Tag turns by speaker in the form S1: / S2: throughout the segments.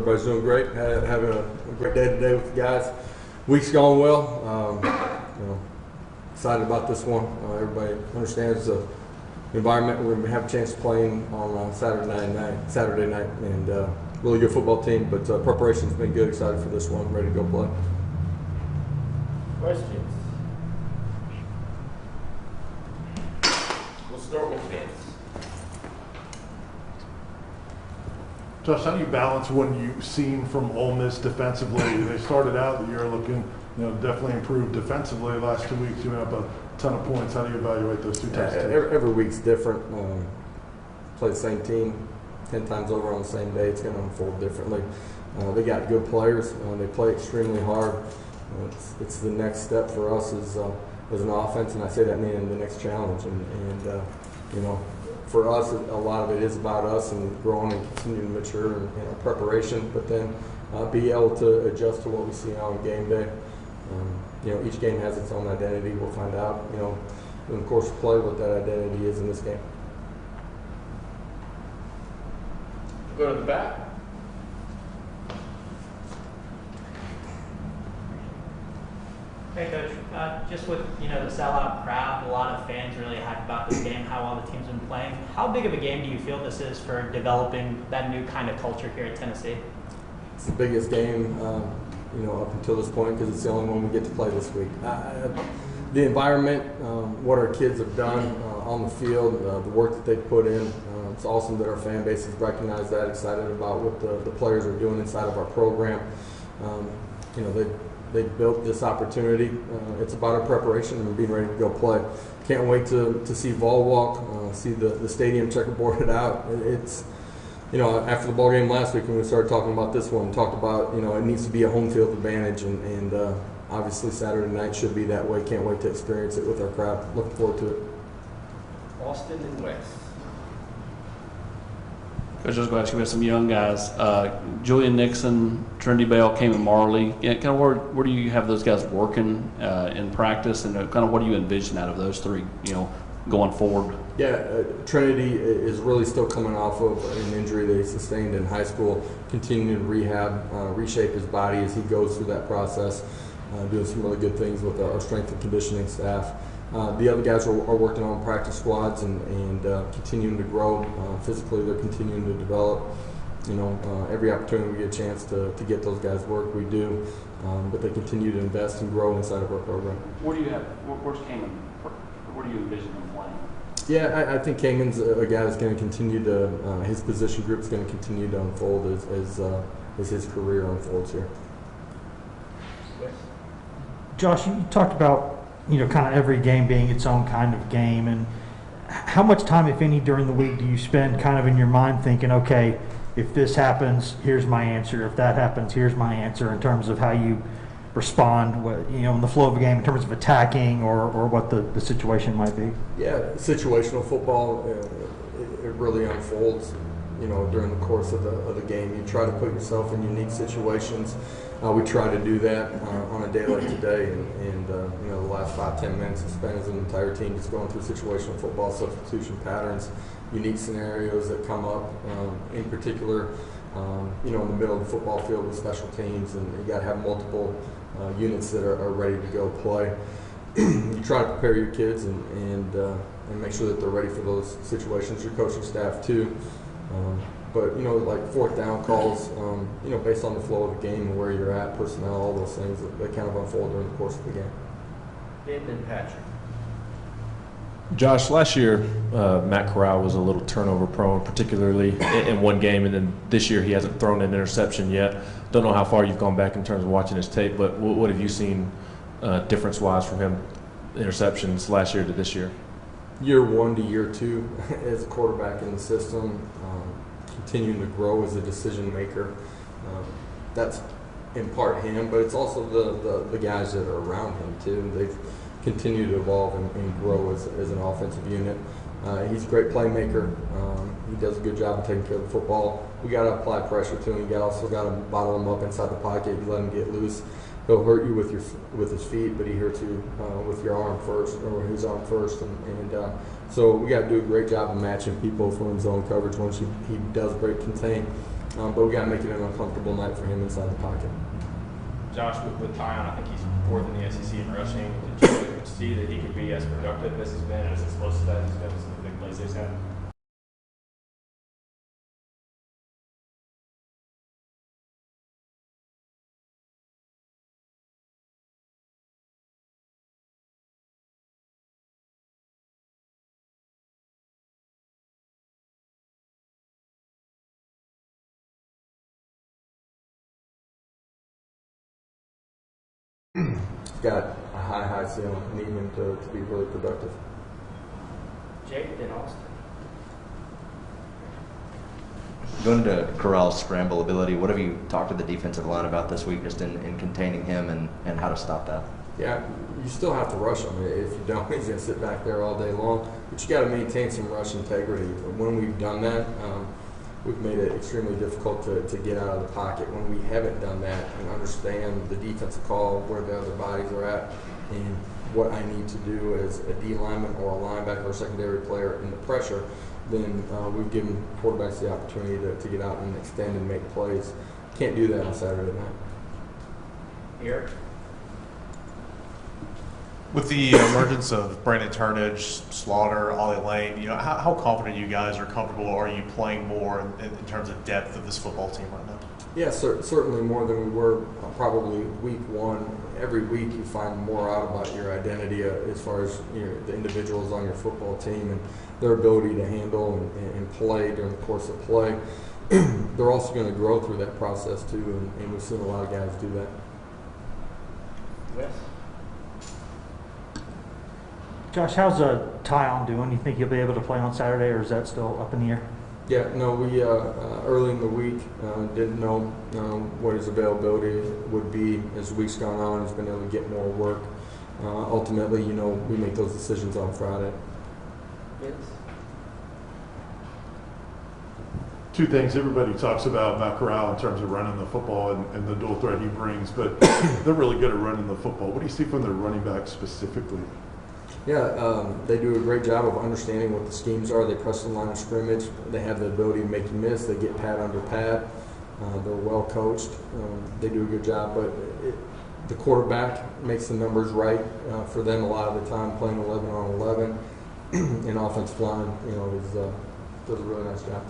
S1: everybody's doing great. Having a great day today with the guys. Week's going well. Excited about this one. Everybody understands the environment. We're going to have a chance to play on Saturday night, and really good football team. But preparation's been good. Excited for this one. Ready to go play.
S2: Questions? We'll start with Vince.
S3: Josh, how do you balance what you've seen from Ole Miss defensively? They started out the year looking, definitely improved defensively. The last 2 weeks, giving up a ton of points. How do you evaluate those two tests?
S1: Every week's different. Play the same team 10 times over on the same day. It's going to unfold differently. They got good players. They play extremely hard. It's the next step for us as an offense, and I say that meaning the next challenge. For us, a lot of it is about us and growing and continuing to mature in our preparation, but then be able to adjust to what we see on game day. Each game has its own identity. We'll find out, in the course of play, what that identity is in this game.
S2: Go to the back.
S4: Hey Coach, just with the sellout crowd, a lot of fans really hyped about this game, how well the team's been playing. How big of a game do you feel this is for developing that new kind of culture here at Tennessee?
S1: It's the biggest game, up until this point because it's the only one we get to play this week. The environment, what our kids have done on the field, the work that they've put in. It's awesome that our fan base has recognized that, excited about what the players are doing inside of our program. They've built this opportunity. It's about our preparation and being ready to go play. Can't wait to see Vol walk, see the stadium checkerboarded out. It's, after the ball game last week when we started talking about this one, talked about, it needs to be a home field advantage, and obviously Saturday night should be that way. Can't wait to experience it with our crowd. Looking forward to it.
S2: Austin and West.
S5: Coach, I was going to ask you about some young guys. Julian Nixon, Trinity Bell, Cayman Marley. Kind of where do you have those guys working in practice, and kind of what do you envision out of those three, going forward?
S1: Yeah, Trinity is really still coming off of an injury that he sustained in high school, continuing to rehab, reshape his body as he goes through that process, doing some really good things with our strength and conditioning staff. The other guys are working on practice squads and continuing to grow. Physically, they're continuing to develop. Every opportunity we get a chance to get those guys work, we do. But they continue to invest and grow inside of our program.
S5: Where's Cayman? Where do you envision them playing?
S1: Yeah, I think Cayman's a guy that's going to continue to, his position group is going to continue to unfold as his career unfolds here.
S6: Josh, you talked about kind of every game being its own kind of game, and how much time, if any, during the week do you spend kind of in your mind thinking, okay, if this happens, here's my answer. If that happens, here's my answer, in terms of how you respond, in the flow of a game, in terms of attacking or what the situation might be?
S1: Yeah, situational football, it really unfolds, during the course of the game. You try to put yourself in unique situations. We try to do that on a day like today, and the last 5-10 minutes is spent as an entire team just going through situational football, substitution patterns, unique scenarios that come up, in particular, in the middle of the football field with special teams, and you got to have multiple units that are ready to go play. You try to prepare your kids and make sure that they're ready for those situations, your coaching staff too. But like fourth down calls, based on the flow of the game and where you're at, personnel, all those things that kind of unfold during the course of the game.
S2: Ben and Patrick.
S7: Josh, last year Matt Corral was a little turnover prone, particularly in one game, and then this year he hasn't thrown an interception yet. Don't know how far you've gone back in terms of watching his tape, but what have you seen difference-wise from him, interceptions last year to this year?
S1: Year one to year two as a quarterback in the system, continuing to grow as a decision maker. That's in part him, but it's also the guys that are around him too. They've continued to evolve and grow as an offensive unit. He's a great playmaker. He does a good job of taking care of the football. We got to apply pressure to him. You also got to bottle him up inside the pocket. You let him get loose. He'll hurt you with his feet, but he hurts you with your arm first, or his arm first. And so we got to do a great job of matching people for in zone coverage once he does break contain. but we got to make it an uncomfortable night for him inside the pocket.
S8: Josh, with Tyon, I think he's fourth in the SEC in rushing. Did you see that he could be as productive as he's been, as explosive as he's been with some of the big plays he's had?
S1: He's got a high ceiling. Need him to be really productive.
S2: Jake, then Austin.
S9: Going to Corral's scramble ability, what have you talked to the defensive line about this week just in containing him and how to stop that?
S1: Yeah, you still have to rush him. If you don't, he's going to sit back there all day long. But you got to maintain some rush integrity. When we've done that, we've made it extremely difficult to get out of the pocket. When we haven't done that and understand the defensive call, where the other bodies are at, and what I need to do as a D lineman or a linebacker or a secondary player in the pressure, then we've given quarterbacks the opportunity to get out and extend and make plays. Can't do that on Saturday night.
S2: Eric.
S10: With the emergence of Brandon Turnage, Slaughter, Ollie Lane, how confident you guys are comfortable? Are you playing more in terms of depth of this football team right now?
S1: Yeah, certainly more than we were probably week one. Every week you find more out about your identity as far as the individuals on your football team and their ability to handle and play during the course of play. They're also going to grow through that process too, and we've seen a lot of guys do that.
S2: Wes.
S6: Josh, how's Tyon doing? You think he'll be able to play on Saturday, or is that still up in the air?
S1: Yeah, no, we early in the week didn't know what his availability would be. As the week's gone on, he's been able to get more work. Ultimately, we make those decisions on Friday.
S2: Vince.
S3: Two things. Everybody talks about Matt Corral in terms of running the football and the dual threat he brings, but they're really good at running the football. What do you see from their running backs specifically?
S1: Yeah, they do a great job of understanding what the schemes are. They press the line of scrimmage. They have the ability to make you miss. They get pad under pad. They're well coached. They do a good job, but the quarterback makes the numbers right for them a lot of the time, playing 11 on 11. And offensive line, does a really nice job.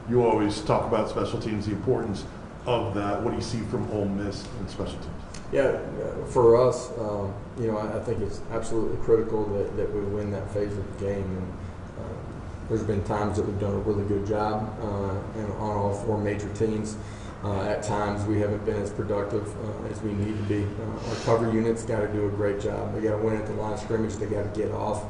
S3: You always talk about special teams, the importance of that. What do you see from Ole Miss in special teams?
S1: Yeah, for us, I think it's absolutely critical that we win that phase of the game. And there's been times that we've done a really good job and on all four major teams. At times, we haven't been as productive as we need to be. Our cover units got to do a great job. They got to win at the line of scrimmage. They got to get off.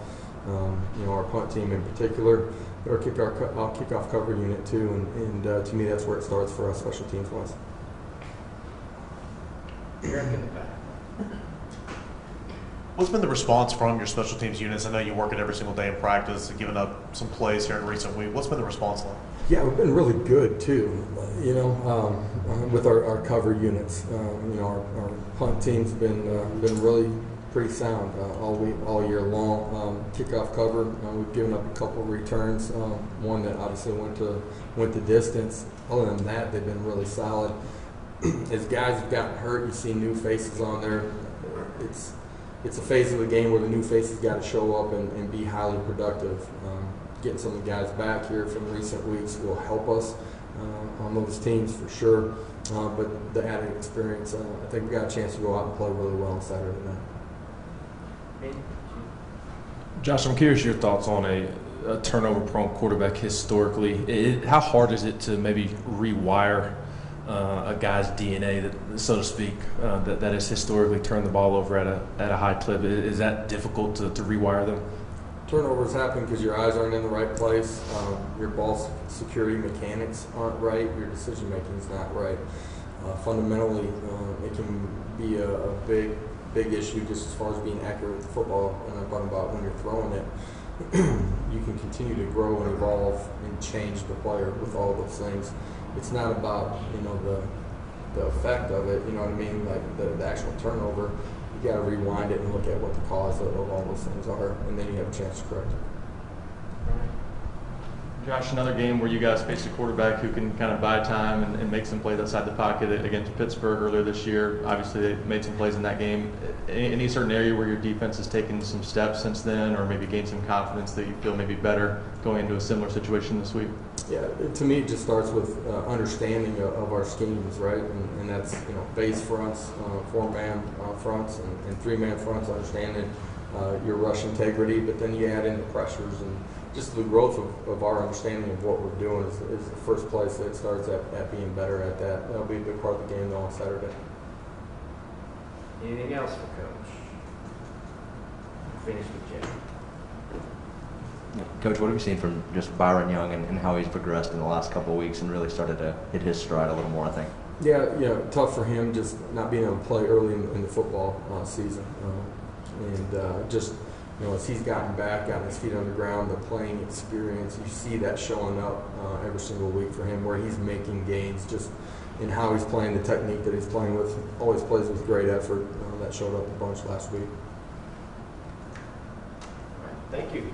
S1: Our punt team in particular, our kickoff cover unit too. And to me, that's where it starts for us, special teams wise.
S2: Eric in the back.
S10: What's been the response from your special teams units? I know you work it every single day in practice, giving up some plays here in recent week. What's been the response like?
S1: Yeah, we've been really good too. With our cover units. Our punt team's been really pretty sound all year long. Kickoff cover, we've given up a couple of returns. One that obviously went the distance. Other than that, they've been really solid. As guys have gotten hurt, you see new faces on there. It's a phase of the game where the new faces got to show up and be highly productive. Getting some of the guys back here from recent weeks will help us on those teams for sure. But the added experience, I think we got a chance to go out and play really well on Saturday night.
S7: Josh, I'm curious your thoughts on a turnover-prone quarterback historically. How hard is it to maybe rewire a guy's DNA, that, so to speak, that has historically turned the ball over at a high clip? Is that difficult to rewire them?
S1: Turnovers happen because your eyes aren't in the right place. Your ball security mechanics aren't right. Your decision making is not right. Fundamentally, it can be a big issue just as far as being accurate with the football. And I'm talking about when you're throwing it. You can continue to grow and evolve and change the player with all those things. It's not about the effect of it. You know what I mean? Like the actual turnover. You got to rewind it and look at what the cause of all those things are, and then you have a chance to correct it.
S11: Josh, another game where you guys faced a quarterback who can kind of buy time and make some plays outside the pocket against Pittsburgh earlier this year. Obviously, they made some plays in that game. Any certain area where your defense has taken some steps since then, or maybe gained some confidence that you feel maybe better going into a similar situation this week?
S1: Yeah, to me, it just starts with understanding of our schemes, right? And that's, base fronts, 4-man fronts, and 3-man fronts, understanding your rush integrity, but then you add in the pressures and just the growth of our understanding of what we're doing is the first place that starts at being better at that. That'll be a big part of the game though on Saturday.
S2: Anything else for Coach? Finish with Jay.
S9: Coach, what have you seen from just Byron Young and how he's progressed in the last couple of weeks and really started to hit his stride a little more, I think?
S1: Yeah, tough for him just not being able to play early in the football season. Just as he's gotten his feet on the ground, the playing experience, you see that showing up every single week for him, where he's making gains just in how he's playing, the technique that he's playing with. Always plays with great effort. That showed up a bunch last week.
S2: All right, thank you.